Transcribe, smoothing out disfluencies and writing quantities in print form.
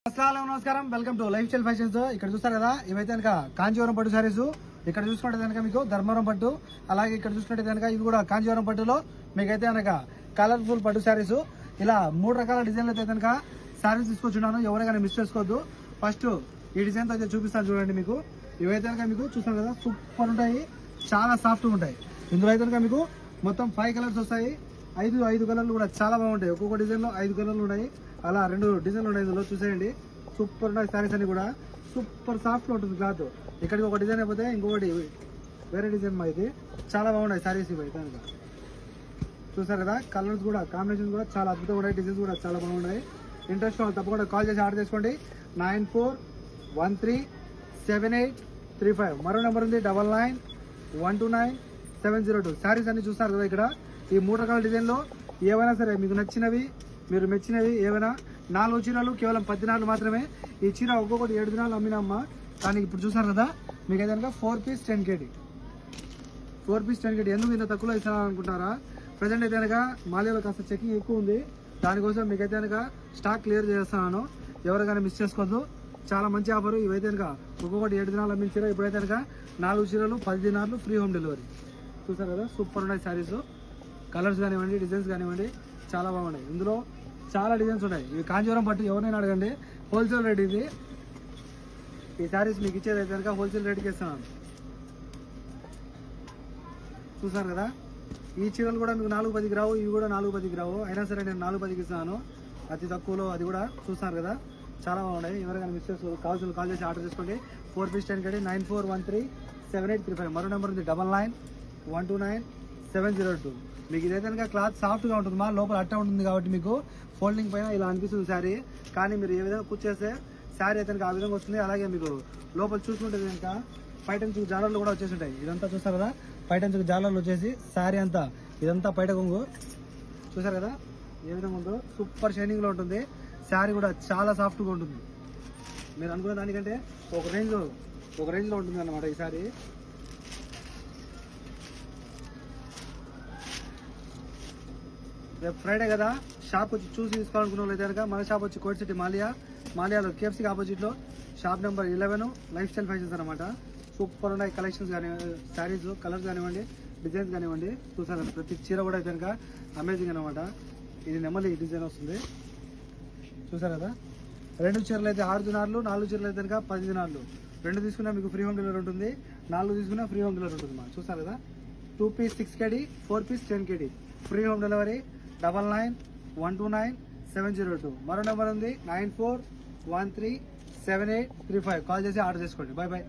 నమస్కారం welcome to life style fashions. ఇక్కడ చూస్తారు కదా, ఇవైతే కనుక కాంచీవరం పట్టు సారీస్. ఇక్కడ చూసుకుంటే కనుక మీకు ధర్మవరం పట్టు, అలాగే ఇక్కడ చూసుకుంటే కనుక ఇది కూడా కాంచీవరం పట్టులో మీకైతే కనుక కలర్ఫుల్ పట్టు సారీస్. ఇలా 3 రకాల డిజైన్లు అయితే కనుక సారీస్ తీసుకొచ్చున్నాను. ఎవరైనా మిస్ చేసుకోవద్దు. ఫస్ట్ ఈ డిజైన్ అయితే చూపిస్తాను చూడండి. మీకు ఇవైతే కనుక మీకు చూస్తాను కదా, సూపర్ ఉంటాయి, చాలా సాఫ్ట్గా ఉంటాయి. ఇందులో అయితే కనుక మీకు మొత్తం 5 కలర్స్ వస్తాయి. 5 కలర్లు కూడా చాలా బాగుంటాయి. ఒక్కొక్క డిజైన్లో 5 కలర్లు ఉన్నాయి. అలా 2 డిజైన్లు ఉన్నాయి ఇందులో. చూసేయండి, సూపర్ ఉన్నాయి సారీస్ అన్ని కూడా. సూపర్ సాఫ్ట్గా ఉంటుంది క్లాత్. ఇక్కడికి ఒక డిజైన్ అయిపోతే ఇంకొకటి వేరే డిజైన్ మా ఇది చాలా బాగున్నాయి సారీస్ ఇవి కనుక. చూసారు కదా, కలర్స్ కూడా కాంబినేషన్ కూడా చాలా అద్భుతంగా ఉన్నాయి. డిజైన్స్ కూడా చాలా బాగున్నాయి. ఇంట్రెస్ట్ వాళ్ళు తప్పకుండా కాల్ చేసి ఆర్డర్ చేసుకోండి. 94137835 మరో నెంబర్ ఉంది 99129702. సారీస్ అన్ని చూస్తారు కదా. ఇక్కడ ఈ 3 రకాల డిజైన్లో ఏవైనా సరే మీకు నచ్చినవి, మీరు మెచ్చినవి ఏమైనా 4 చీరలు కేవలం 10 దినాలు మాత్రమే. ఈ చీర ఒక్కొక్కటి 7 దినాలు అమ్మినమ్మా. కానీ ఇప్పుడు చూసారు కదా, మీకు అయితే కనుక 4 పీస్ 10 KD. 4 పీస్ 10 KD ఎందుకు ఇంత తక్కువలో ఇస్తాను అనుకుంటారా? ప్రజెంట్ అయితే కనుక మాల్యాలో కాస్త చెకింగ్ ఎక్కువ ఉంది. దానికోసం మీకైతే కనుక స్టాక్ క్లియర్ చేస్తున్నాను. ఎవరికైనా మిస్ చేసుకోవద్దు. చాలా మంచి ఆఫర్. ఇవైతే కనుక ఒక్కొక్కటి 7 దినాలు అమ్మిన చీర ఇప్పుడైతే కనుక 4 చీరలు 10 దినాలు ఫ్రీ హోమ్ డెలివరీ. చూసారు కదా, సూపర్ ఉన్నాయి శారీస్. కలర్స్ కానివ్వండి, డిజైన్స్ కానివ్వండి, చాలా బాగున్నాయి. ఇందులో చాలా డిజైన్స్ ఉన్నాయి. ఇవి కాంచీవరం పట్టు, ఎవరైనా అడగండి, హోల్సేల్ రేట్ ఇది. ఈ శారీస్ మీకు ఇచ్చేది అయితే కనుక హోల్సేల్ రేట్కి ఇస్తున్నాను. చూసారు కదా, ఈ చీరలు కూడా మీకు 4-10 రావు, ఇవి కూడా 4-10 రావు. అయినా సరే నేను 4-10కి ఇస్తున్నాను, అతి తక్కువలో. అది కూడా చూస్తున్నారు కదా, చాలా బాగున్నాయి. ఎవరైనా మిస్ చేసుకో, కాల్ చేసి ఆర్డర్ చేసుకోండి. 4 పీస్ 10 KD. 94137835 మరో నెంబర్ ఉంది 99129702. మీకు ఇదైతే కనుక క్లాత్ సాఫ్ట్గా ఉంటుంది. మా లోపల అట్ట ఉంటుంది కాబట్టి మీకు ఫోల్డింగ్ పైన ఇలా అనిపిస్తుంది శారీ. కానీ మీరు ఏ విధంగా కుచ్ చేస్తే శారీ అయితే కనుక ఆ విధంగా వస్తుంది. అలాగే మీకు లోపల చూసుకుంటే కనుక పైటంచుకు జాలర్లు కూడా వచ్చేసి ఉంటాయి. ఇదంతా చూస్తారు కదా, పైటంచుకు జాలర్లు వచ్చేసి శారీ అంతా ఇదంతా పైట కొంగు. చూసారు కదా ఏ విధంగా ఉందో, సూపర్ షైనింగ్లో ఉంటుంది. శారీ కూడా చాలా సాఫ్ట్గా ఉంటుంది. మీరు అనుకున్న దానికంటే ఒక రేంజ్లో ఉంటుంది అన్నమాట ఈ శారీ. రేపు ఫ్రైడే కదా, షాప్ వచ్చి చూసి తీసుకోవాలనుకున్న వాళ్ళు అయితే కనుక మన షాప్ వచ్చి కోట్ సిటీ మాలియాలో KFCకి ఆపోజిట్లో shop number 11 life style fashions అనమాట. సూపర్ ఉన్నాయి కలెక్షన్స్ కానీ, శారీస్ కలర్స్ కానివ్వండి, డిజైన్స్ కానివ్వండి. చూసారు ప్రతి చీర కూడా అయితే కనుక అమేజింగ్ అనమాట. ఇది నెమలి డిజైన్ వస్తుంది. చూసారు కదా, 2 చీరలు అయితే 6 దినార్లు, 4 చీరలు అయితే కనుక 10 దినార్లు. 2 తీసుకున్నా మీకు ఫ్రీ హోమ్ డెలివరీ ఉంటుంది, 4 తీసుకున్నా ఫ్రీ హోమ్ డెలివరీ ఉంటుంది. చూసారు కదా, 2 piece 6 KD, 4 piece 10 KD free home delivery. 99129702 మరో నెంబర్ ఉంది 94137835. కాల్ చేసి ఆర్డర్ చేసుకోండి. Bye bye.